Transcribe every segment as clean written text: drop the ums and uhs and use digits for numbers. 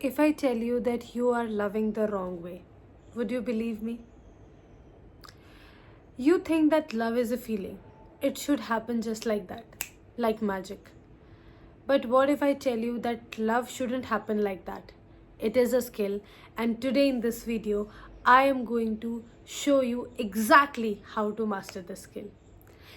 If I tell you that you are loving the wrong way, would you believe me? You think that love is a feeling. It should happen just like that, like magic. But what if I tell you that love shouldn't happen like that? It is a skill, and today in this video, I am going to show you exactly how to master the skill.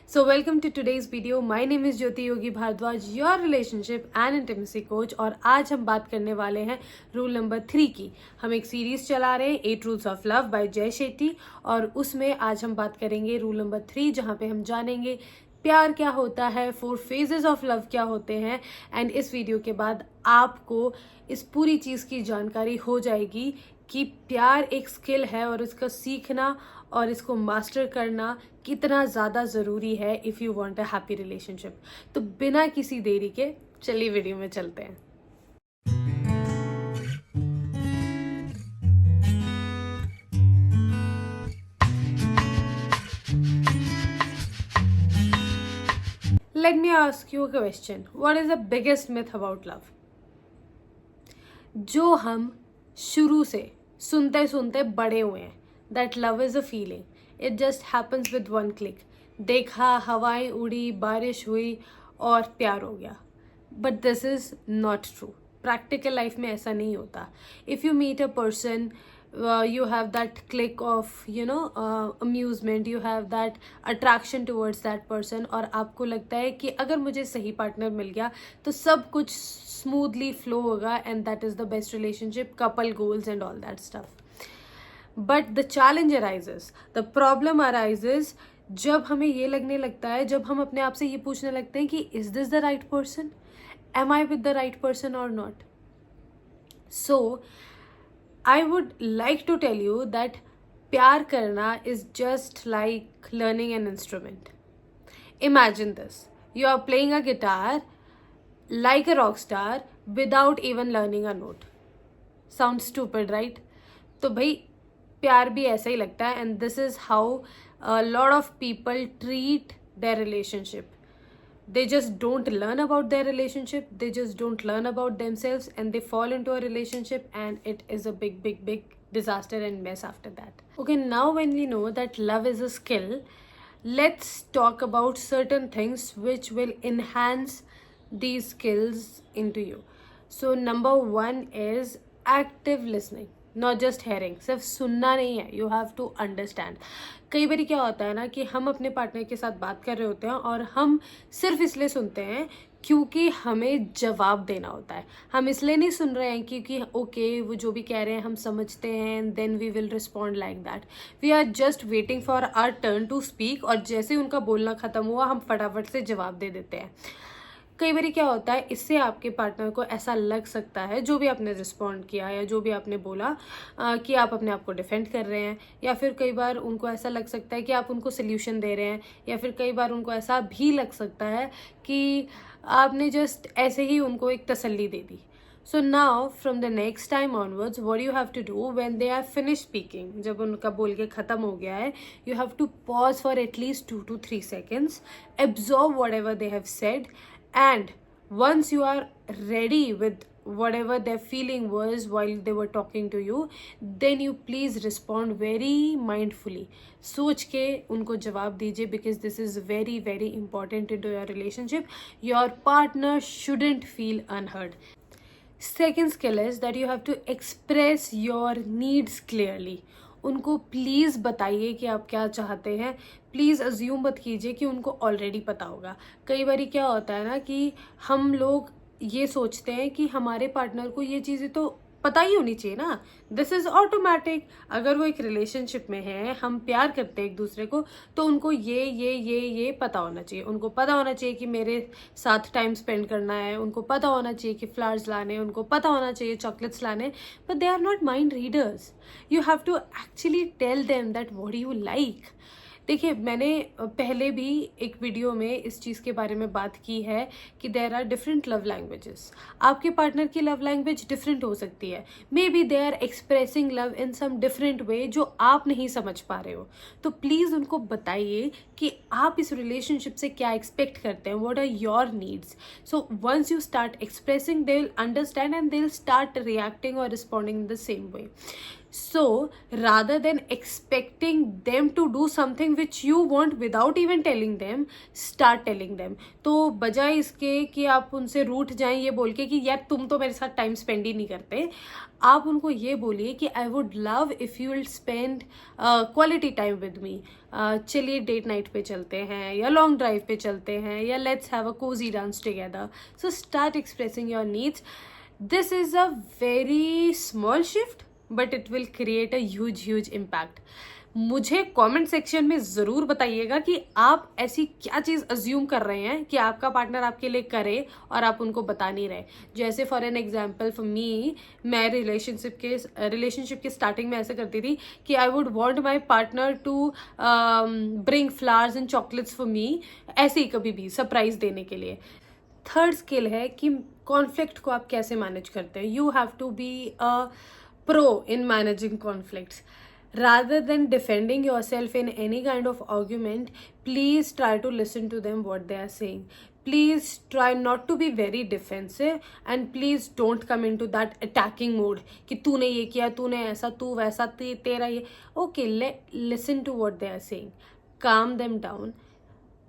So welcome to today's video. My name is Jyoti Yogi Bhardwaj, your relationship and intimacy coach. और आज हम बात करने वाले हैं rule number 3 की. हम एक सीरीज चला रहे हैं 8 रूल्स ऑफ लव बाय जय शेट्टी, और उसमें आज हम बात करेंगे रूल नंबर 3, जहाँ पे हम जानेंगे प्यार क्या होता है, 4 फेजेस ऑफ लव क्या होते हैं. एंड इस वीडियो के बाद आपको इस पूरी चीज़ की जानकारी हो जाएगी कि प्यार एक स्किल है और इसका सीखना और इसको मास्टर करना कितना ज़्यादा ज़रूरी है if you want a happy relationship. तो बिना किसी देरी के चलिए वीडियो में चलते हैं. Let me ask you a question. What is the biggest myth about love? जो हम शुरू से सुनते सुनते बड़े हुए हैं, that love is a feeling. It just happens with one click. देखा, हवाएं उड़ी, बारिश हुई और प्यार हो गया. But this is not true. Practical life में ऐसा नहीं होता. If you meet a person, you have that click of amusement, you have that attraction towards that person, और आपको लगता है कि अगर मुझे सही पार्टनर मिल गया तो सब कुछ स्मूथली फ्लो होगा, and that is the best relationship, couple goals and all that stuff. But the challenge arises, the problem arises जब हमें ये लगने लगता है, जब हम अपने आप से ये पूछने लगते हैं कि is this the right person, am I with the right person और not. So I would like to tell you that प्यार करना is just like learning an instrument. Imagine this. You are playing a guitar like a rock star without even learning a note. Sounds stupid, right? तो भाई प्यार भी ऐसा ही लगता है, and this is how a lot of people treat their relationship. They just don't learn about their relationship, they just don't learn about themselves, and they fall into a relationship, and it is a big disaster and mess after that. Okay, now when we know that love is a skill, let's talk about certain things which will enhance these skills into you. So number 1 is active listening. Not just hearing, सिर्फ सुनना नहीं है, you have to understand. कई बार क्या होता है ना कि हम अपने पार्टनर के साथ बात कर रहे होते हैं और हम सिर्फ इसलिए सुनते हैं क्योंकि हमें जवाब देना होता है. हम इसलिए नहीं सुन रहे हैं क्योंकि ओके वो जो भी कह रहे हैं हम समझते हैं and then we will respond like that. We are just waiting for our turn to speak, और जैसे उनका बोलना ख़त्म हुआ हम फटाफट से जवाब दे देते हैं. कई बार क्या होता है, इससे आपके पार्टनर को ऐसा लग सकता है जो भी आपने रिस्पॉन्ड किया या जो भी आपने बोला कि आप अपने आप को डिफेंड कर रहे हैं, या फिर कई बार उनको ऐसा लग सकता है कि आप उनको सोल्यूशन दे रहे हैं, या फिर कई बार उनको ऐसा भी लग सकता है कि आपने जस्ट ऐसे ही उनको एक तसल्ली दे दी. So now from the next time onwards, what you have to do when they are finished speaking, जब उनका बोल के ख़त्म हो गया है, you have to pause for at least 2 to 3 seconds, absorb whatever they have said, and once you are ready with whatever their feeling was while they were talking to you, then you please respond very mindfully. सोच के उनको जवाब दीजिए, because this is very important into your relationship. Your partner shouldn't feel unheard. Second skill is that you have to express your needs clearly. उनको please बताइए कि आप क्या चाहते हैं. प्लीज़ अज्यूम मत कीजिए कि उनको ऑलरेडी पता होगा. कई बार क्या होता है ना कि हम लोग ये सोचते हैं कि हमारे पार्टनर को ये चीज़ें तो पता ही होनी चाहिए ना. This is automatic. अगर वो एक रिलेशनशिप में है, हम प्यार करते हैं एक दूसरे को, तो उनको ये पता होना चाहिए. उनको पता होना चाहिए कि मेरे साथ टाइम स्पेंड करना है, उनको पता होना चाहिए कि फ्लावर्स लाने, उनको पता होना चाहिए चॉकलेट्स लाने. But they are not mind readers. You have to actually tell them that what do you like. देखिए, मैंने पहले भी एक वीडियो में इस चीज़ के बारे में बात की है कि there are different love languages. आपके पार्टनर की लव लैंग्वेज डिफरेंट हो सकती है, maybe they are expressing love in some different way जो आप नहीं समझ पा रहे हो। तो प्लीज़ उनको बताइए कि आप इस रिलेशनशिप से क्या एक्सपेक्ट करते हैं, what are your needs. So once you start expressing, they will understand and they will start reacting और responding in the same way. So rather than expecting them to do something which you want without even telling them, start telling them. तो बजाय इसके कि आप उनसे रूठ जाएं ये बोल के कि यार तुम तो मेरे साथ टाइम स्पेंड ही नहीं करते, आप उनको ये बोलिए कि I would love if you will spend quality time with me. चलिए डेट नाइट पे चलते हैं, या लॉन्ग ड्राइव पे चलते हैं, या let's have a cosy dance together. So start expressing your needs. This is a very small shift, but it will create a huge impact. मुझे कमेंट सेक्शन में ज़रूर बताइएगा कि आप ऐसी क्या चीज़ अज्यूम कर रहे हैं कि आपका पार्टनर आपके लिए करे और आप उनको बता नहीं रहे. जैसे for an example for me, मैं रिलेशनशिप के स्टार्टिंग में ऐसे करती थी कि I would want my partner to bring flowers and chocolates for me, ऐसे ही कभी भी सरप्राइज देने के लिए. थर्ड स्किल है कि कॉन्फ्लिक्ट को आप कैसे मैनेज करते हैं. You have to be a pro in managing conflicts. rather than defending yourself in any kind of argument, please try to listen to them what they are saying. Please try not to be very defensive and please don't come into that attacking mode कि तूने ये किया, तूने ऐसा, तू वैसा, तेरा ये. Okay, listen to what they are saying. Calm them down.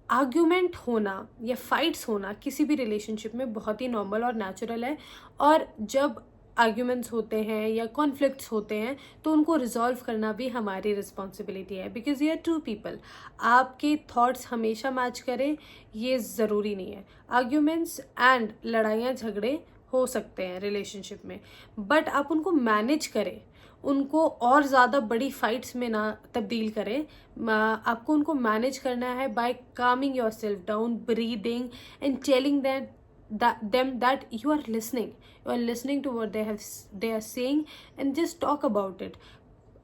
Argument होना या फाइट्स होना किसी भी रिलेशनशिप में बहुत ही नॉर्मल और नेचुरल है. और जब आर्ग्यूमेंट्स होते हैं या कॉन्फ्लिक्ट्स होते हैं तो उनको रिजॉल्व करना भी हमारी रिस्पॉन्सिबिलिटी है, because we are two people. आपके थॉट्स हमेशा मैच करें ये ज़रूरी नहीं है. आर्ग्यूमेंट्स एंड लड़ाइयाँ झगड़े हो सकते हैं रिलेशनशिप में, बट आप उनको मैनेज करें, उनको और ज़्यादा बड़ी फाइट्स में ना तब्दील करें. आपको उनको मैनेज करना है by calming yourself down, breathing and telling them that you are listening to what they are saying and just talk about it.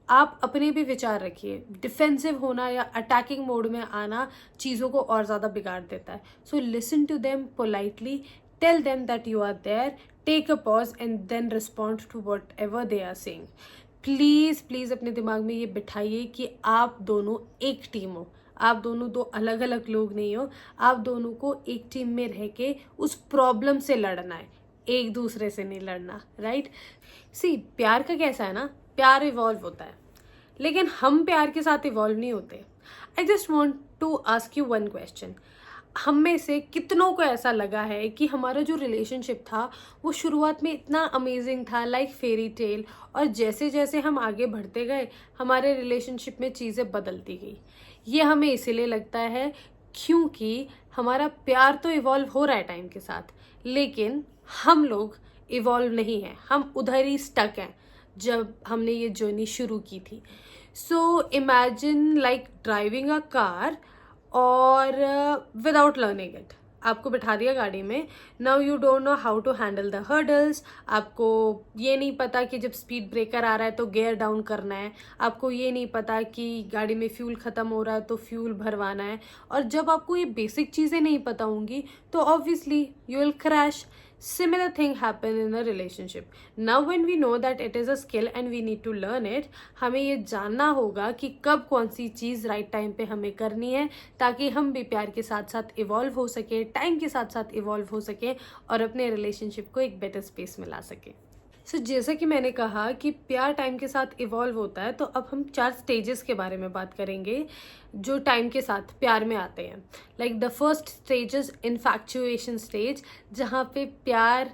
आप अपने भी विचार रखिए. डिफेंसिव होना या अटैकिंग मोड में आना चीज़ों को और ज़्यादा बिगाड़ देता है. So listen to them politely, tell them that you are there, take a pause and then respond to whatever they are saying. Please अपने दिमाग में ये बिठाइए कि आप दोनों एक टीम हो. आप दोनों दो अलग अलग लोग नहीं हो. आप दोनों को एक टीम में रह के उस प्रॉब्लम से लड़ना है, एक दूसरे से नहीं लड़ना. राइट? सी, प्यार का कैसा है ना, प्यार इवॉल्व होता है लेकिन हम प्यार के साथ इवॉल्व नहीं होते. I just want to ask you one question. हम में से कितनों को ऐसा लगा है कि हमारा जो रिलेशनशिप था वो शुरुआत में इतना अमेजिंग था, लाइक फेरी टेल, और जैसे जैसे हम आगे बढ़ते गए हमारे रिलेशनशिप में चीज़ें बदलती गई. ये हमें इसीलिए लगता है क्योंकि हमारा प्यार तो इवॉल्व हो रहा है टाइम के साथ, लेकिन हम लोग इवॉल्व नहीं हैं. हम उधर ही स्टक हैं जब हमने ये जर्नी शुरू की थी. So imagine like driving a car और विदाउट लर्निंग इट. आपको बिठा दिया गाड़ी में, now you don't know how to handle the hurdles. आपको ये नहीं पता कि जब स्पीड ब्रेकर आ रहा है तो गियर डाउन करना है. आपको ये नहीं पता कि गाड़ी में फ्यूल ख़त्म हो रहा है तो फ्यूल भरवाना है. और जब आपको ये बेसिक चीज़ें नहीं पता होंगी तो obviously you will crash. Similar thing happen in a relationship. Now when we know that it is a skill and we need to learn it, हमें ये जानना होगा कि कब कौन सी चीज़ राइट टाइम पे हमें करनी है ताकि हम भी प्यार के साथ साथ इवॉल्व हो सके, टाइम के साथ साथ इवॉल्व हो सके और अपने रिलेशनशिप को एक बेटर स्पेस में ला सके. सो जैसा कि मैंने कहा कि प्यार टाइम के साथ इवॉल्व होता है, तो अब हम 4 स्टेजेस के बारे में बात करेंगे जो टाइम के साथ प्यार में आते हैं. Like the first stage is infatuation stage, जहाँ पे प्यार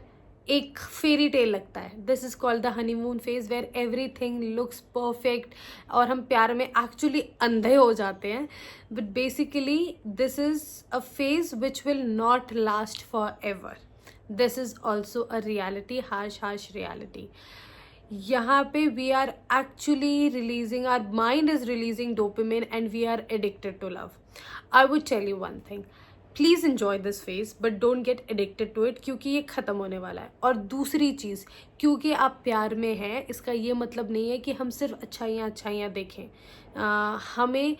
एक फेरी टेल लगता है. This is called the honeymoon phase where everything looks perfect और हम प्यार में एक्चुअली अंधे हो जाते हैं. But basically this is a phase which will not last forever. This is also a reality, harsh reality. यहाँ पे we are actually releasing, our mind is releasing dopamine and we are addicted to love. I would tell you one thing, please enjoy this phase but don't get addicted to it क्योंकि ये ख़त्म होने वाला है. और दूसरी चीज़, क्योंकि आप प्यार में हैं इसका ये मतलब नहीं है कि हम सिर्फ अच्छाइयाँ देखें. हमें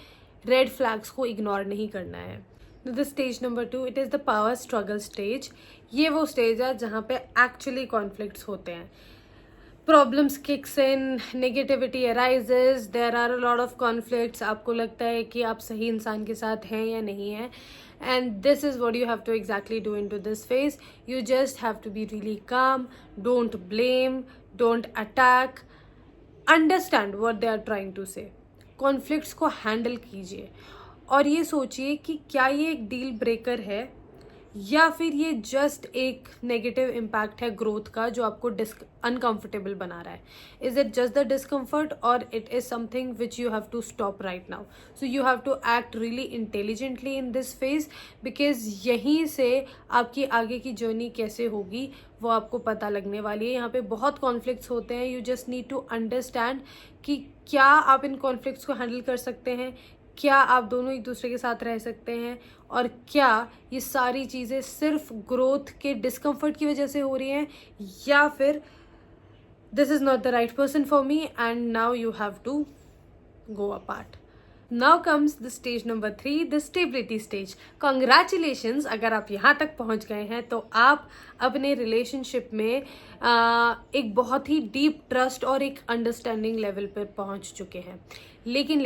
रेड फ्लैग्स को इग्नोर नहीं करना है। The stage number 2, it is the power struggle stage. ये वो स्टेज है जहाँ पे एक्चुअली कॉन्फ्लिक्ट्स होते हैं, problems kicks in, negativity arises, there are a lot of conflicts. आपको लगता है कि आप सही इंसान के साथ हैं या नहीं हैं, and this is what you have to exactly do into this phase. You just have to be really calm, don't blame, don't attack, understand what they are trying to say. Conflicts को handle कीजिए और ये सोचिए कि क्या ये एक deal breaker है या फिर ये जस्ट एक नेगेटिव इम्पैक्ट है ग्रोथ का जो आपको अनकंफर्टेबल बना रहा है. Is it just the discomfort और it is something which you have to stop right now. So you have to act really intelligently in this phase, because यहीं से आपकी आगे की जर्नी कैसे होगी वो आपको पता लगने वाली है. यहाँ पे बहुत कॉन्फ्लिक्ट्स होते हैं. You just need to understand कि क्या आप इन कॉन्फ्लिक्ट्स को हैंडल कर सकते हैं, क्या आप दोनों एक दूसरे के साथ रह सकते हैं, और क्या ये सारी चीज़ें सिर्फ ग्रोथ के डिस्कम्फर्ट की वजह से हो रही हैं, या फिर this is not the right person for me and now you have to go apart. Now comes the stage number 3, the stability stage. Congratulations, अगर आप यहाँ तक पहुँच गए हैं तो आप अपने रिलेशनशिप में एक बहुत ही डीप ट्रस्ट और एक अंडरस्टैंडिंग लेवल पर पहुँच चुके हैं. लेकिन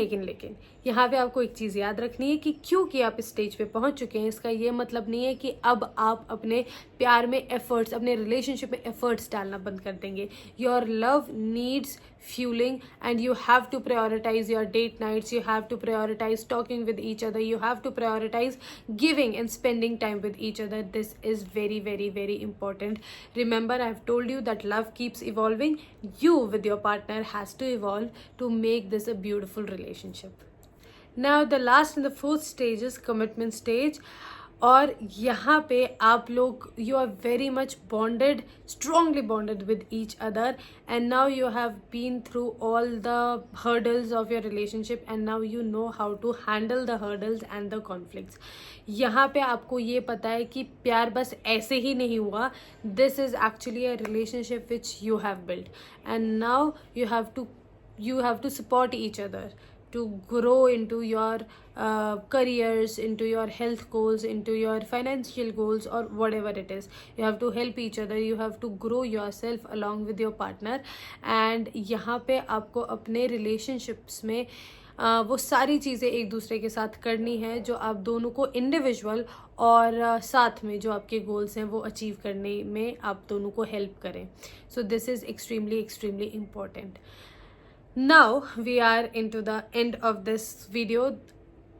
यहाँ पे आपको एक चीज़ याद रखनी है कि क्योंकि आप इस स्टेज पे पहुँच चुके हैं, इसका ये मतलब नहीं है कि अब आप अपने प्यार में एफर्ट्स, अपने रिलेशनशिप में एफर्ट्स डालना बंद कर देंगे. Your love needs fueling and you have to prioritize your date nights, you have to prioritize talking with each other, you have to prioritize giving and spending time with each other. This is very, very, very important. Remember, I have told you that love keeps evolving. You with your partner has to evolve to make this a beautiful relationship. Now the last and the fourth stage is commitment stage. और यहाँ पे आप लोग you are very much bonded, strongly bonded with each other, and now you have been through all the hurdles of your relationship and now you know how to handle the hurdles and the conflicts. यहाँ पे आपको ये पता है कि प्यार बस ऐसे ही नहीं हुआ. This is actually a relationship which you have built and now you have to support each other to grow into your careers, into your health goals, into your financial goals, or whatever it is. You have to help each other, you have to grow yourself along with your partner. And यहाँ पे आपको अपने relationships में वो सारी चीज़ें एक दूसरे के साथ करनी है जो आप दोनों को इंडिविजुअल और साथ में जो आपके गोल्स हैं वो अचीव करने में आप दोनों को हेल्प करें. So this is extremely important. Now we are into the end of this video.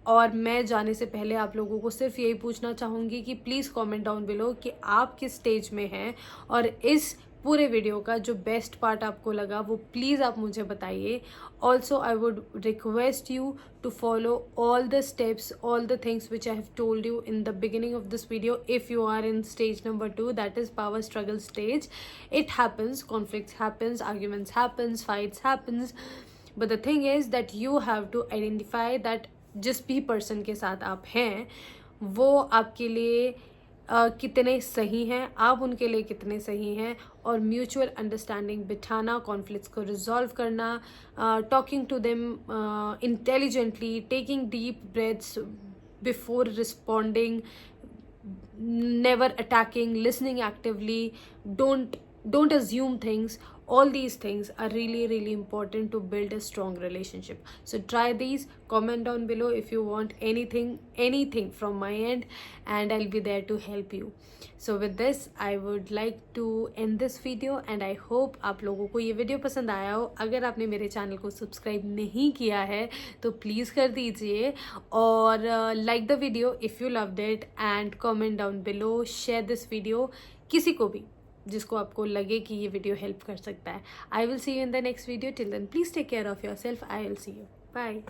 और मैं जाने से पहले आप लोगों को सिर्फ यही पूछना चाहूँगी कि प्लीज़ कमेंट डाउन बिलो कि आप किस स्टेज में हैं और इस पूरे वीडियो का जो बेस्ट पार्ट आपको लगा वो प्लीज़ आप मुझे बताइए. Also I would request you to follow all the steps, all the things which I have told you in the beginning of this video. If you are in stage number 2, that is power struggle stage, it happens, conflicts happens, arguments happens, fights happens, but the thing is that you have to identify that जिस भी person के साथ आप हैं वो आपके लिए कितने सही हैं, आप उनके लिए कितने सही हैं, और म्यूचुअल अंडरस्टैंडिंग बिठाना, कॉन्फ्लिक्ट्स को रिजॉल्व करना, talking to them intelligently, taking deep breaths before responding, never attacking, listening actively, don't assume things. All these things are really important to build a strong relationship. So try these. Comment down below if you want anything from my end, and I'll be there to help you. So with this, I would like to end this video, and I hope आप लोगों को ये video पसंद आया हो. अगर आपने मेरे चैनल को सब्सक्राइब नहीं किया है तो प्लीज़ कर दीजिए, और like the video if you loved it, and comment down below. Share this video किसी को भी जिसको आपको लगे कि ये वीडियो हेल्प कर सकता है. I will see you in the next video. Till then please take care of yourself. I will see you. Bye.